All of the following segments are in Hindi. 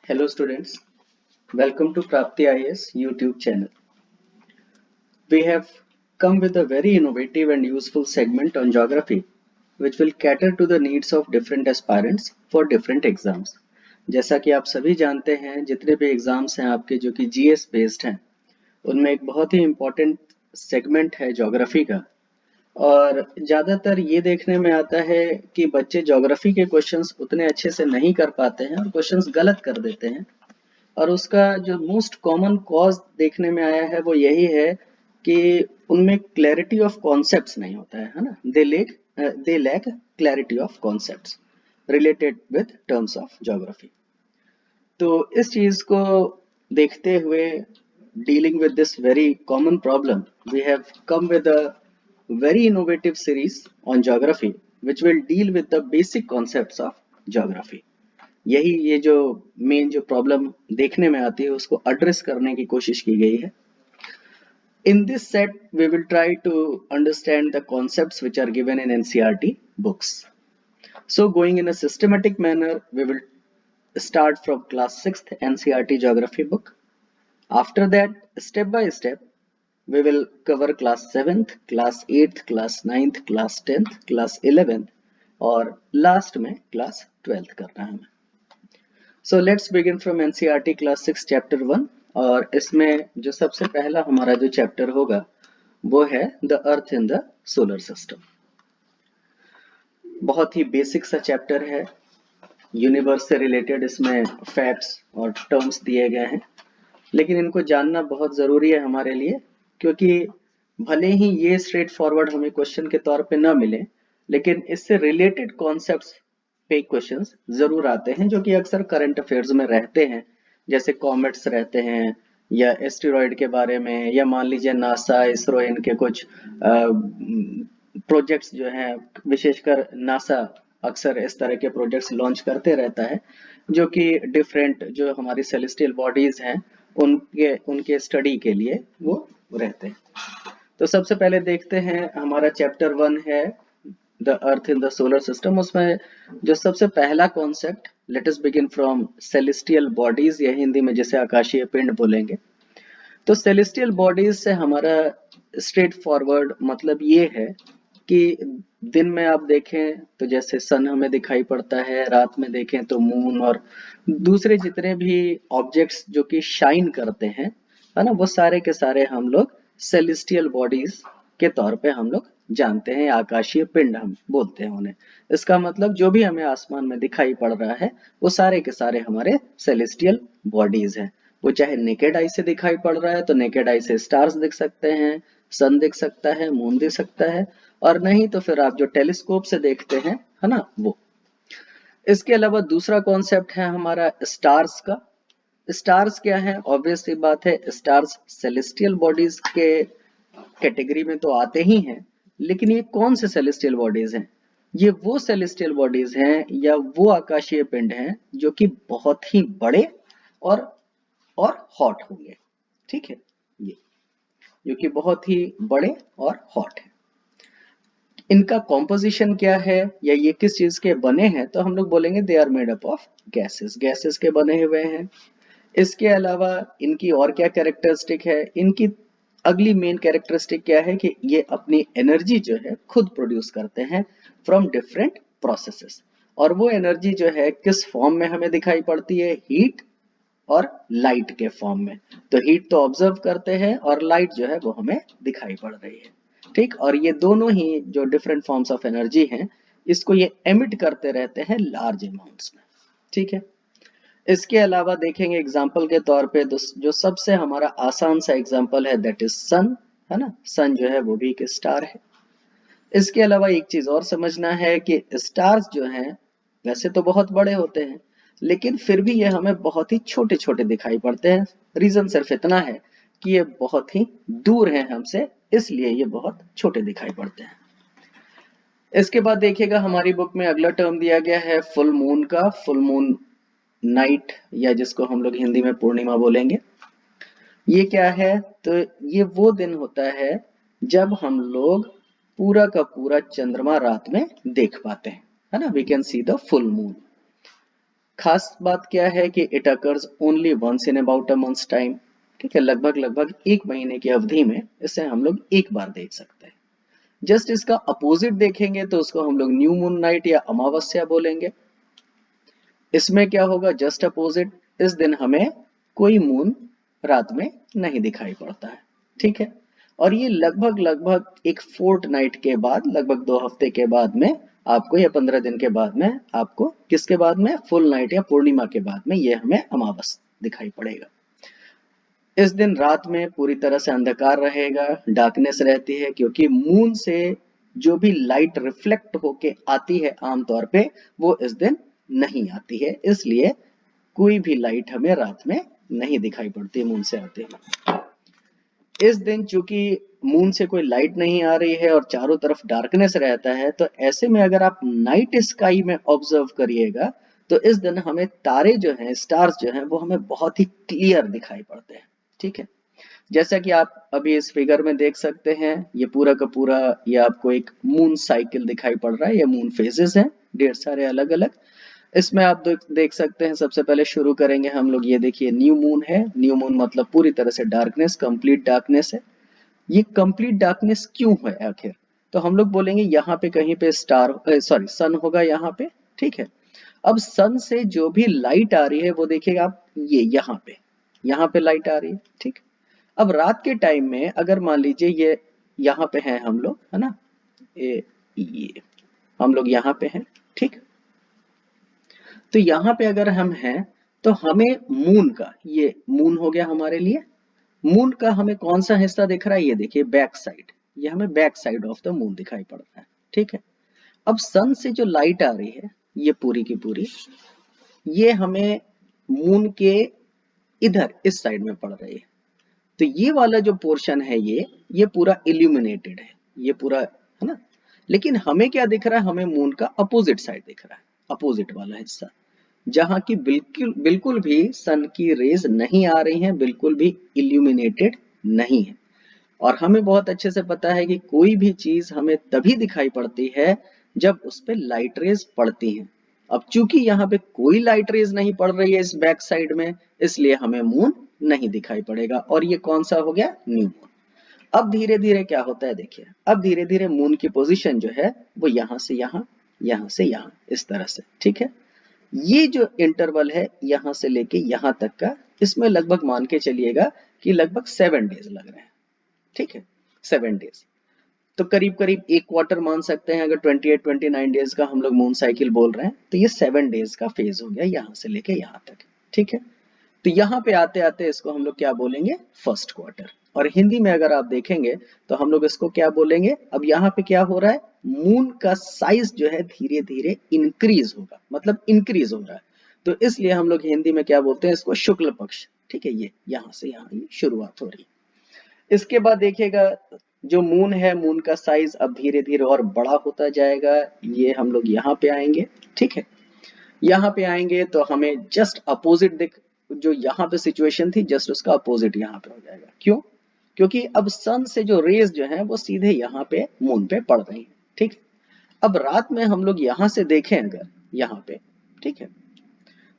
Hello students, welcome to Prapti IAS YouTube channel. We have come with a very innovative and useful segment on geography which will cater to the needs of different aspirants for different exams. जैसा कि आप सभी जानते हैं जितने भी एग्जाम्स हैं आपके जो कि जीएस बेस्ड हैं उनमें एक बहुत ही इम्पोर्टेंट सेगमेंट है ज्योग्राफी का और ज़्यादातर ये देखने में आता है कि बच्चे ज्योग्राफी के क्वेश्चंस उतने अच्छे से नहीं कर पाते हैं और क्वेश्चंस गलत कर देते हैं और उसका जो मोस्ट कॉमन कॉज देखने में आया है वो यही है कि उनमें क्लैरिटी ऑफ कॉन्सेप्ट्स नहीं होता है ना। They lack clarity of concepts related with terms of geography. तो इस चीज को देखते हुए dealing with this very common problem we have come with a very innovative series on geography which will deal with the basic concepts of geography। यही ये जो मेन जो प्रॉब्लम देखने में आती है उसको एड्रेस करने की कोशिश की गई है। In this set we will try to understand the concepts which are given in NCERT books. So going in a systematic manner we will start from class 6th NCERT geography book. After that step by step we will cover class 7th, class 8th, class 9th, class 10th, class 11th और लास्ट में क्लास 12th करना है हमें। So let's begin from NCERT class 6 chapter 1 और इसमें जो सबसे पहला हमारा जो चैप्टर होगा वो है the earth in the solar system. बहुत ही बेसिक सा चैप्टर है, यूनिवर्स से रिलेटेड इसमें फैक्ट्स और टर्म्स दिए गए हैं, लेकिन इनको जानना बहुत ज़रूरी है हमारे लिए क्योंकि भले ही ये स्ट्रेट फॉरवर्ड हमें क्वेश्चन के तौर पे ना मिले लेकिन इससे रिलेटेड कॉन्सेप्ट्स पे क्वेश्चंस जरूर आते हैं जो कि अक्सर करंट अफेयर्स में रहते हैं, जैसे कॉमेट्स रहते हैं या एस्टेरॉयड के बारे में या मान लीजिए नासा इसरो इनके कुछ प्रोजेक्ट्स जो हैं, विशेषकर नासा अक्सर इस तरह के प्रोजेक्ट्स लॉन्च करते रहता है जो कि डिफरेंट जो हमारी सेलेस्टियल बॉडीज हैं उनके स्टडी के लिए वो रहते हैं। तो सबसे पहले देखते हैं हमारा चैप्टर 1 है the earth in the solar system. उसमें जो सबसे पहला concept let us begin from celestial bodies या हिंदी में जिसे आकाशीय पिंड बोलेंगे। तो सेलेस्टियल बॉडीज से हमारा स्ट्रेट फॉरवर्ड मतलब ये है कि दिन में आप देखें तो जैसे सन हमें दिखाई पड़ता है, रात में देखें तो मून और दूसरे जितने भी ऑब्जेक्ट्स जो कि शाइन करते हैं है ना, वो सारे के सारे हम लोग सेलेस्टियल बॉडीज के तौर पे हम लोग जानते हैं, आकाशीय पिंड हम बोलते हैं उन्हें। इसका मतलब जो भी हमें आसमान में दिखाई पड़ रहा है वो सारे के सारे हमारे सेलेस्टियल बॉडीज हैं। वो चाहे नेकेड आई से दिखाई पड़ रहा है तो नेकेड आई से स्टार्स दिख सकते हैं, सन दिख सकता है, मून दिख सकता है, और नहीं तो फिर आप जो टेलीस्कोप से देखते हैं है ना वो। इसके अलावा दूसरा कॉन्सेप्ट है हमारा स्टार्स का। स्टार्स क्या है? ऑब्वियस सी बात है, स्टार्स सेलेस्टियल बॉडीज के कैटेगरी में तो आते ही हैं, लेकिन ये कौन से सेलेस्टियल बॉडीज हैं? ये वो सेलेस्टियल बॉडीज हैं या वो आकाशीय पिंड हैं जो कि बहुत ही बड़े और हॉट होंगे। ठीक है, ये जो कि बहुत ही बड़े और हॉट है। इनका कॉम्पोजिशन क्या है या ये किस चीज के बने हैं? तो हम लोग बोलेंगे they are made up of gases के बने हुए हैं। इसके अलावा इनकी और क्या कैरेक्टरिस्टिक है? इनकी अगली मेन कैरेक्टरिस्टिक क्या है कि ये अपनी एनर्जी जो है खुद प्रोड्यूस करते हैं फ्रॉम डिफरेंट प्रोसेसेस, और वो एनर्जी जो है किस फॉर्म में हमें दिखाई पड़ती है? हीट और लाइट के फॉर्म में। तो हीट तो ऑब्जर्व करते हैं और लाइट जो है वो हमें दिखाई पड़ रही है। ठीक, और ये दोनों ही जो डिफरेंट फॉर्म्स ऑफ एनर्जी हैं इसको ये एमिट करते रहते हैं लार्ज अमाउंट्स में। ठीक है, इसके अलावा देखेंगे एग्जाम्पल के तौर पे जो सबसे हमारा आसान सा एग्जाम्पल है दैट इज सन, है ना। सन जो है वो भी एक स्टार है। इसके अलावा एक चीज और समझना है कि स्टार्स जो हैं वैसे तो बहुत बड़े होते हैं लेकिन फिर भी ये हमें बहुत ही छोटे छोटे दिखाई पड़ते हैं। रीजन सिर्फ इतना है कि ये बहुत ही दूर हैं हमसे, इसलिए ये बहुत छोटे दिखाई पड़ते हैं। इसके बाद देखिएगा हमारी बुक में अगला टर्म दिया गया है फुल मून का। फुल मून नाइट या जिसको हम लोग हिंदी में पूर्णिमा बोलेंगे। ये क्या है? तो ये वो दिन होता है जब हम लोग पूरा का पूरा चंद्रमा रात में देख पाते हैं, है ना। We can see the full moon. खास बात क्या है कि it occurs only once in about a months time. ठीक है, लगभग लगभग 1 महीने की अवधि में इसे हम लोग एक बार देख सकते हैं। जस्ट इसका अपोजिट देखेंगे तो उसको हम लोग न्यू मून नाइट या अमावस्या बोलेंगे। इसमें क्या होगा, जस्ट अपोजिट, इस दिन हमें कोई मून रात में नहीं दिखाई पड़ता है। ठीक है, और ये लगभग लगभग एक फोर्ट नाइट के बाद, लगभग 2 हफ्ते के बाद में आपको, या 15 दिन के बाद में आपको, किसके बाद में, फुल नाइट या पूर्णिमा के बाद में ये हमें अमावस दिखाई पड़ेगा। इस दिन रात में पूरी तरह से अंधकार रहेगा, डार्कनेस रहती है, क्योंकि मून से जो भी लाइट रिफ्लेक्ट होके आती है आमतौर पे वो इस दिन नहीं आती है, इसलिए कोई भी लाइट हमें रात में नहीं दिखाई पड़ती मून से आते हुए। इस दिन चूंकि मून से कोई लाइट नहीं आ रही है और चारों तरफ डार्कनेस रहता है, तो ऐसे में अगर आप नाइट स्काई में ऑब्जर्व करिएगा तो इस दिन हमें तारे जो हैं, स्टार्स जो हैं, वो हमें बहुत ही क्लियर दिखाई पड़ते हैं। ठीक है, जैसा कि आप अभी इस फिगर में देख सकते हैं, ये पूरा का पूरा ये आपको एक मून साइकिल दिखाई पड़ रहा है, ये मून फेजेस हैं ढेर सारे अलग अलग। इसमें आप देख सकते हैं, सबसे पहले शुरू करेंगे हम लोग, ये देखिए न्यू मून है। न्यू मून मतलब पूरी तरह से डार्कनेस, कंप्लीट डार्कनेस है। ये कंप्लीट डार्कनेस क्यों है आखिर, तो हम लोग बोलेंगे यहाँ पे कहीं पे सन होगा यहाँ पे। ठीक है, अब सन से जो भी लाइट आ रही है वो देखिएगा आप, ये यहाँ पे लाइट आ रही है। ठीक, अब रात के टाइम में अगर मान लीजिए ये यहाँ पे हैं हम लोग, है ना, ये हम लोग यहाँ पे हैं। ठीक, तो यहाँ पे अगर हम हैं तो हमें मून का, ये मून हो गया हमारे लिए, मून का हमें कौन सा हिस्सा दिख रहा है, ये देखिए बैक साइड, ये हमें back side of the moon दिखाई पड़ रहा है। ठीक है, अब सन से जो लाइट आ रही है ये पूरी की पूरी, ये हमें मून के इधर इस साइड में पड़ रही है। तो ये वाला जो पोर्शन है ये पूरा इल्यूमिनेटेड है, ये पूरा, है ना। लेकिन हमें क्या दिख रहा है, हमें मून का अपोजिट साइड दिख रहा है, अपोजिट वाला हिस्सा, जहां की बिल्कुल बिल्कुल भी सन की रेज नहीं आ रही हैं, बिल्कुल भी इल्यूमिनेटेड नहीं है। और हमें बहुत अच्छे से पता है कि कोई भी चीज हमें तभी दिखाई पड़ती है जब उस पे लाइट रेज पड़ती हैं। अब चूंकि यहाँ पे कोई लाइट रेज नहीं पड़ रही है इस बैक साइड में, इसलिए हमें मून नहीं दिखाई पड़ेगा, और ये कौन सा हो गया, न्यू मून। अब धीरे धीरे क्या होता है देखिए, अब धीरे धीरे मून की पोजीशन जो है वो यहाँ से यहाँ से यहाँ, इस तरह से। ठीक है, ये जो इंटरवल है यहाँ से लेके यहाँ तक का, इसमें लगभग मान के चलिएगा कि लगभग 7 डेज लग रहे हैं। ठीक है, 7 डेज, तो करीब करीब एक क्वार्टर मान सकते हैं। अगर 28-29 डेज का हम लोग मून साइकिल बोल रहे हैं तो ये 7 डेज का फेज हो गया यहाँ से लेके यहाँ तक। ठीक है, तो यहाँ पे आते आते इसको हम लोग क्या बोलेंगे, फर्स्ट क्वार्टर। और हिंदी में अगर आप देखेंगे तो हम लोग इसको क्या बोलेंगे, अब यहाँ पे क्या हो रहा है, मून का साइज जो है धीरे धीरे इंक्रीज होगा, मतलब इंक्रीज हो रहा है, तो इसलिए हम लोग हिंदी में क्या बोलते हैं इसको, शुक्ल पक्ष। ठीक है, ये यहाँ से यहाँ ये शुरुआत हो रही है। इसके बाद देखिएगा जो मून है, मून का साइज अब धीरे धीरे और बड़ा होता जाएगा। ये हम लोग यहाँ पे आएंगे। ठीक है, यहाँ पे आएंगे तो हमें जस्ट अपोजिट दिख, जो यहाँ पे सिचुएशन थी जस्ट उसका अपोजिट यहाँ पे हो जाएगा। क्यों, क्योंकि अब सन से जो रेज जो है वो सीधे यहाँ पे मून पे पड़ रही है। ठीक, अब रात में हम लोग यहाँ से देखें अगर, यहाँ पे, ठीक है,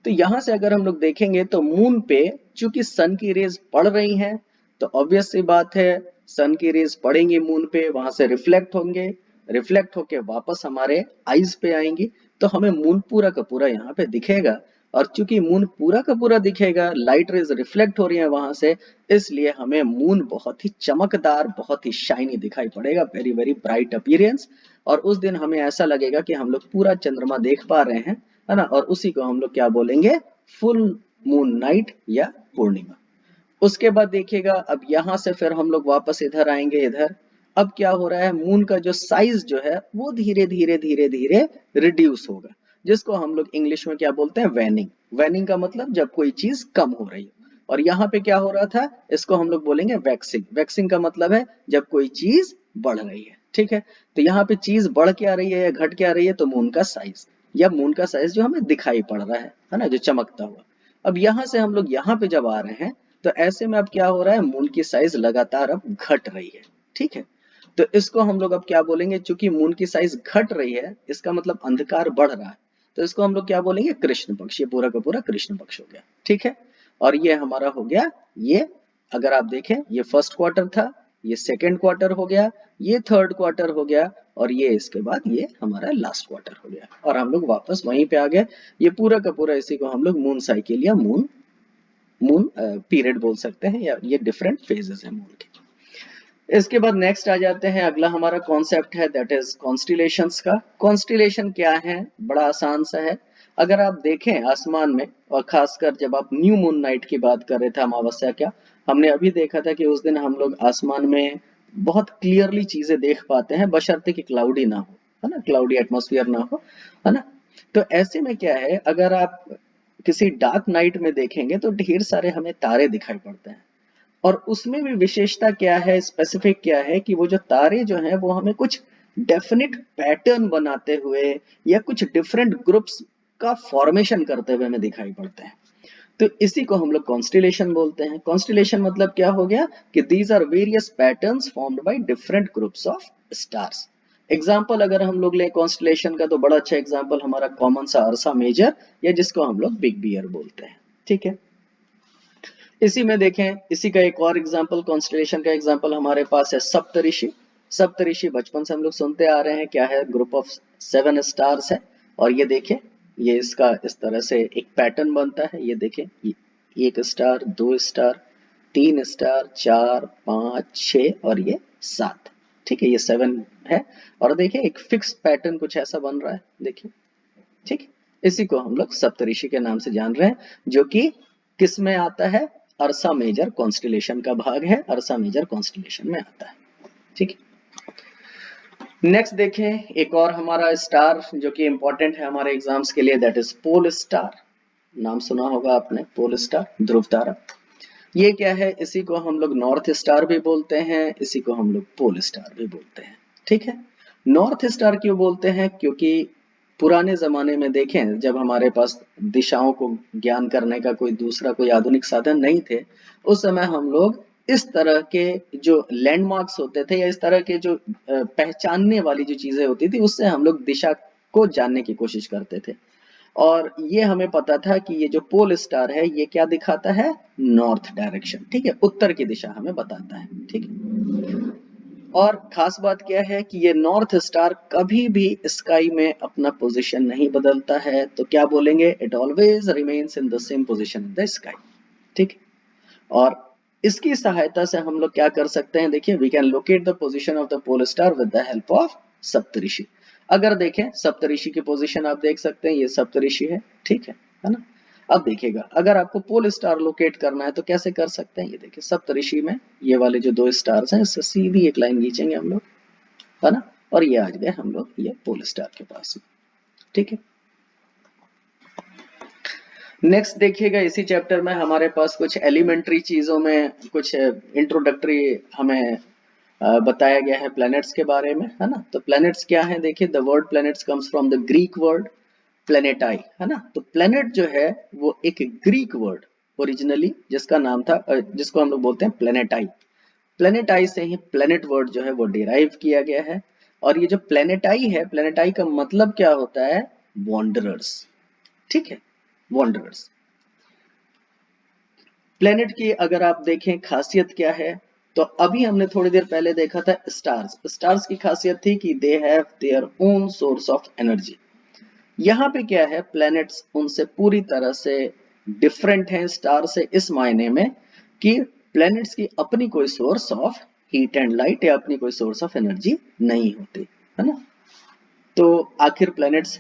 तो यहां से अगर हम लोग देखेंगे तो मून पे चूंकि सन की रेज पड़ रही हैं, तो ऑब्वियस सी बात है सन की रेज पड़ेंगी मून पे, वहां से रिफ्लेक्ट होंगे, रिफ्लेक्ट होके वापस हमारे आईज पे आएंगी, तो हमें मून पूरा का पूरा यहाँ पे दिखेगा। और चूंकि मून पूरा का पूरा दिखेगा, लाइट रेज रिफ्लेक्ट हो रही है वहां से, इसलिए हमें मून बहुत ही चमकदार, बहुत ही शाइनी दिखाई पड़ेगा, वेरी वेरी ब्राइट अपीयरेंस। और उस दिन हमें ऐसा लगेगा कि हम लोग पूरा चंद्रमा देख पा रहे हैं, है ना, और उसी को हम लोग क्या बोलेंगे, फुल मून नाइट या पूर्णिमा। उसके बाद देखिएगा अब यहां से फिर हम लोग वापस इधर आएंगे, इधर अब क्या हो रहा है, मून का जो साइज जो है वो धीरे धीरे धीरे धीरे रिड्यूस होगा, जिसको हम लोग इंग्लिश में क्या बोलते हैं, वैनिंग। वैनिंग का मतलब जब कोई चीज कम हो रही है। और यहाँ पे क्या हो रहा था, इसको हम लोग बोलेंगे वैक्सिंग। वैक्सिंग का मतलब है जब कोई चीज बढ़ रही है। ठीक है, तो यहाँ पे चीज बढ़ के आ रही है या घट के आ रही है, तो मून का साइज, या मून का साइज जो हमें दिखाई पड़ रहा है ना, जो चमकता हुआ। अब यहां से हम लोग यहाँ पे जब आ रहे हैं, तो ऐसे में अब क्या हो रहा है, मून की साइज लगातार अब घट रही है। ठीक है, तो इसको हम लोग अब क्या बोलेंगे, चूंकि मून की साइज घट रही है, इसका मतलब अंधकार बढ़ रहा है, तो इसको हम लोग क्या बोलेंगे, कृष्ण पक्ष। ये पूरा का पूरा कृष्ण पक्ष हो गया, ठीक है। और ये हमारा हो गया, ये अगर आप देखें ये फर्स्ट क्वार्टर था, ये सेकेंड क्वार्टर हो गया, ये थर्ड क्वार्टर हो गया, और ये इसके बाद ये हमारा लास्ट क्वार्टर हो गया, और हम लोग वापस वहीं पे आ गए। ये पूरा का पूरा इसी को हम लोग मून साइकिल या मून पीरियड बोल सकते हैं, या ये डिफरेंट फेजेस हैं मून के। इसके बाद नेक्स्ट आ जाते हैं, अगला हमारा कॉन्सेप्ट है दैट इज कॉन्स्टिलेशंस का। कॉन्स्टिलेशन क्या है, बड़ा आसान सा है। अगर आप देखें आसमान में, और खासकर जब आप न्यू मून नाइट की बात कर रहे थे, अमावस्या क्या, हमने अभी देखा था कि उस दिन हम लोग आसमान में बहुत क्लियरली चीजें देख पाते हैं, बशर्ते कि क्लाउडी ना हो, है ना, क्लाउडी एटमॉस्फेयर ना हो, है ना। तो ऐसे में क्या है, अगर आप किसी डार्क नाइट में देखेंगे तो ढेर सारे हमें तारे दिखाई पड़ते हैं, और उसमें भी विशेषता क्या है, स्पेसिफिक क्या है कि वो जो तारे जो हैं वो हमें कुछ डेफिनेट पैटर्न बनाते हुए या कुछ डिफरेंट ग्रुप्स का फॉर्मेशन करते हुए हमें दिखाई पड़ते हैं। तो इसी को हम लोग कॉन्स्टिलेशन बोलते हैं। कॉन्स्टिलेशन मतलब क्या हो गया कि these are various patterns formed by different groups of stars. Example अगर हम लोग लें कॉन्स्टिलेशन का, तो बड़ा अच्छा एग्जाम्पल हमारा कॉमन सा अर्सा मेजर, या जिसको हम लोग बिग बियर बोलते हैं, ठीक है। इसी में देखें, इसी का एक और एग्जाम्पल, कॉन्स्टलेशन का एग्जाम्पल हमारे पास है सप्तऋषि। सप्तऋषि बचपन से हम लोग सुनते आ रहे हैं, क्या है, ग्रुप ऑफ 7 स्टार्स है। और ये देखें, ये इसका इस तरह से एक पैटर्न बनता है। ये देखें, एक स्टार, 2 स्टार, 3 स्टार, 4, 5, 6 और ये 7, ठीक है, ये 7 है। और देखिए एक फिक्स पैटर्न कुछ ऐसा बन रहा है, देखिए, ठीक। इसी को हम लोग सप्तऋषि के नाम से जान रहे हैं, जो कि किस में आता है, अर्सा मेजर कॉन्स्टिलेशन का भाग है, अर्सा मेजर कॉन्स्टिलेशन में आता है, ठीक है। नेक्स्ट देखें, एक और हमारा स्टार जो कि इंपॉर्टेंट है हमारे एग्जाम्स के लिए, दैट इज पोल स्टार। नाम सुना होगा आपने, पोल स्टार, ध्रुव तारा। ये क्या है, इसी को हम लोग नॉर्थ स्टार भी बोलते हैं, इसी को हम लोग पोल स्टार भी बोलते हैं, ठीक है। नॉर्थ स्टार क्यों बोलते हैं, क्योंकि पुराने जमाने में देखें, जब हमारे पास दिशाओं को ज्ञान करने का कोई दूसरा कोई आधुनिक साधन नहीं थे, उस समय हम लोग इस तरह के जो लैंडमार्क्स होते थे, या इस तरह के जो पहचानने वाली जो चीजें होती थी, उससे हम लोग दिशा को जानने की कोशिश करते थे। और ये हमें पता था कि ये जो पोल स्टार है, ये क्या दिखाता है, नॉर्थ डायरेक्शन, ठीक है, उत्तर की दिशा हमें बताता है, ठीक है। और खास बात क्या है कि ये नॉर्थ स्टार कभी भी स्काई में अपना पोजीशन नहीं बदलता है, तो क्या बोलेंगे, it always remains in the same position in the sky, ठीक। और इसकी सहायता से हम लोग क्या कर सकते हैं, देखिए, we can locate the position of the pole star with the help of Saptarishi. अगर देखें सप्तऋषि की पोजीशन आप देख सकते हैं, ये सप्तऋषि है ना। अब देखिएगा, अगर आपको पोल स्टार लोकेट करना है तो कैसे कर सकते हैं, ये देखिए सप्तऋषि में ये वाले जो 2 स्टार्स हैं, इससे सीधी एक लाइन खींचेंगे हम लोग, है ना, और ये आ गए हम लोग ये पोल स्टार के पास में, ठीक है। नेक्स्ट देखिएगा, इसी चैप्टर में हमारे पास कुछ एलिमेंट्री चीजों में कुछ इंट्रोडक्टरी हमें बताया गया है प्लैनेट्स के बारे में, है ना। तो प्लैनेट्स क्या है, देखिए, the word planets comes from the Greek word planetai, है ना। तो प्लेनेट जो है वो एक ग्रीक वर्ड ओरिजिनली जिसका नाम था, जिसको हम लोग बोलते हैं प्लेनेटाई। प्लेनेटाई से ही प्लेनेट वर्ड जो है वो डिराइव किया गया है। और ये जो प्लेनेटाई है, प्लेनेटाई का मतलब क्या होता है, वॉन्डरर्स, ठीक है, वॉन्डरर्स। प्लेनेट की अगर आप देखें खासियत क्या है, तो अभी हमने थोड़ी देर पहले देखा था स्टार्स। स्टार्स की खासियत थी कि they have their own source of energy. यहाँ पे क्या है, प्लैनेट्स उनसे पूरी तरह से डिफरेंट हैं स्टार से, इस मायने में कि प्लैनेट्स की अपनी कोई source of heat and light या अपनी कोई सोर्स ऑफ एनर्जी नहीं होती, है ना। तो आखिर प्लैनेट्स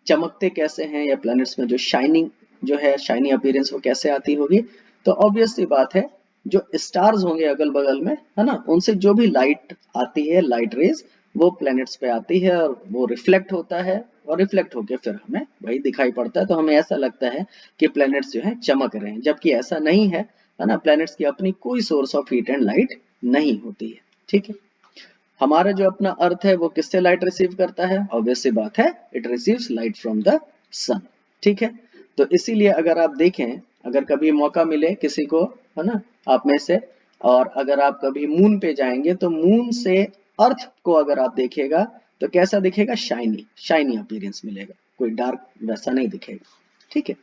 चमकते कैसे हैं, या प्लैनेट्स में जो शाइनिंग जो है, शाइनी अपीयरेंस वो कैसे आती होगी, तो ऑब्वियस सी बात है, जो स्टार्स होंगे अगल बगल में, है ना, उनसे जो भी लाइट आती है, लाइट रेज, वो प्लैनेट्स पे आती है और वो रिफ्लेक्ट होता है, और रिफ्लेक्ट होकर फिर हमें वही दिखाई पड़ता है। तो हमें ऐसा लगता है कि प्लैनेट्स जो है चमक रहे हैं, जबकि ऐसा नहीं है ना। प्लैनेट्स की अपनी कोई source of heat and light नहीं होती है, ठीक है। हमारा जो अपना अर्थ है वो किससे लाइट रिसीव करता है, ऑब्वियस सी बात है, it receives light from the sun, ठीक है। तो इसीलिए अगर आप देखें, अगर कभी मौका मिले किसी को, है ना, आप में से, और अगर आप कभी मून पे जाएंगे, तो मून से अर्थ को अगर आप देखिएगा तो कैसा दिखेगा, शाइनी शाइनी अपीयरेंस मिलेगा, कोई डार्क वैसा नहीं दिखेगा, ठीक है।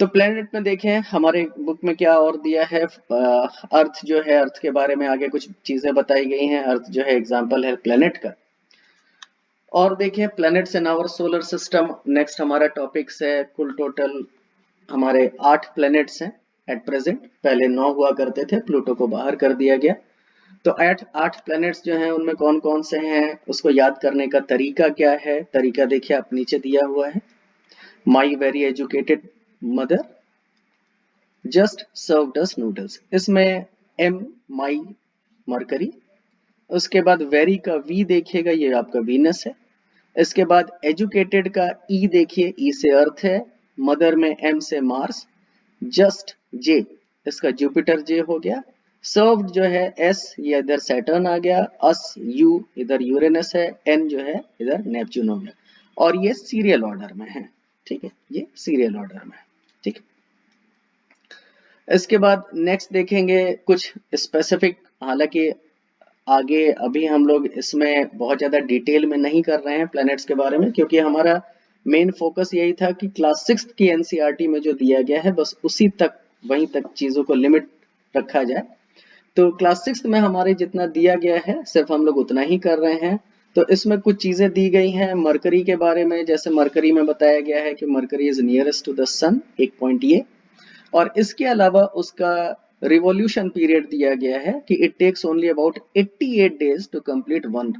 तो प्लेनेट में देखें हमारे बुक में क्या और दिया है, अर्थ जो है, अर्थ के बारे में आगे कुछ चीजें बताई गई हैं। अर्थ जो है एग्जाम्पल है प्लेनेट का। और देखिए planets in our solar system, next हमारा टॉपिक्स है। कुल टोटल हमारे 8 प्लैनेट्स हैं एट प्रेजेंट, पहले 9 हुआ करते थे, प्लूटो को बाहर कर दिया गया। तो 8 प्लैनेट्स जो हैं उनमें कौन कौन से हैं, उसको याद करने का तरीका क्या है। तरीका देखिए आप नीचे दिया हुआ है। My very educated mother just served us noodles, इसमें एम माई मरकरी, उसके बाद वेरी का वी देखिएगा, ये आपका वीनस है। इसके बाद एजुकेटेड का ई देखिए, ई से अर्थ है, मदर में एम से मार्स, जस्ट जे इसका जुपिटर जे हो गया, सर्व्ड जो है एस ये इधर सैटर्न आ गया, अस यू इधर यूरेनस है, एन जो है इधर नेपच्यून हो गया। और ये सीरियल ऑर्डर में है, ठीक है, ये सीरियल ऑर्डर में है, ठीक है। इसके बाद नेक्स्ट देखेंगे कुछ स्पेसिफिक, हालांकि आगे अभी हम लोग इसमें बहुत ज्यादा डिटेल में नहीं कर रहे हैं प्लैनेट्स के बारे में, क्योंकि हमारा मेन फोकस यही था कि क्लास 6 की एनसीईआरटी में जो दिया गया है बस उसी तक, वहीं तक चीजों को लिमिट रखा जाए। तो क्लास 6 में हमारे जितना दिया गया है सिर्फ हम लोग उतना ही कर रहे हैं। तो इसमें कुछ चीजें दी गई हैं मरकरी के बारे में, जैसे मरकरी में बताया गया है कि Mercury is nearest to the sun, एक पॉइंट ये। और इसके अलावा उसका रिवॉल्यूशन पीरियड दिया गया है कि it takes only about 88 days to complete one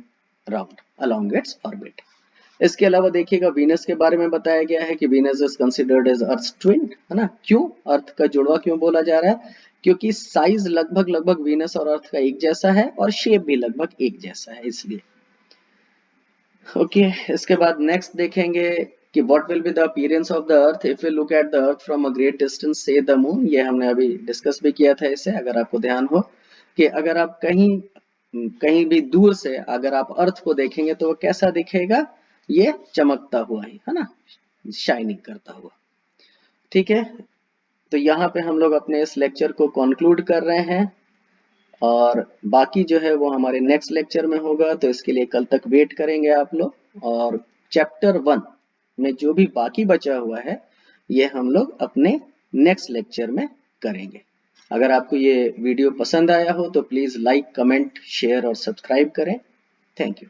round along its orbit. इसके अलावा देखिएगा वीनस के बारे में बताया गया है कि Venus is considered as earth twin, है ना। क्यों अर्थ का जुड़वा क्यों बोला जा रहा है, क्योंकि साइज लगभग लगभग वीनस और अर्थ का एक जैसा है और शेप भी लगभग एक जैसा है, इसलिए। ओके इसके बाद नेक्स्ट देखेंगे कि what will be the appearance of the earth if we look at the earth from a great distance से द मून। ये हमने अभी डिस्कस भी किया था इसे, अगर आपको ध्यान हो, कि अगर आप कहीं कहीं भी दूर से अगर आप अर्थ को देखेंगे तो वो कैसा दिखेगा, ये चमकता हुआ ही, है ना, शाइनिंग करता हुआ, ठीक है। तो यहाँ पे हम लोग अपने इस लेक्चर को कंक्लूड कर रहे हैं, और बाकी जो है वो हमारे नेक्स्ट लेक्चर में होगा, तो इसके लिए कल तक वेट करेंगे आप लोग। और चैप्टर 1 में जो भी बाकी बचा हुआ है ये हम लोग अपने नेक्स्ट लेक्चर में करेंगे। अगर आपको ये वीडियो पसंद आया हो तो प्लीज लाइक, कमेंट, शेयर और सब्सक्राइब करें। Thank you.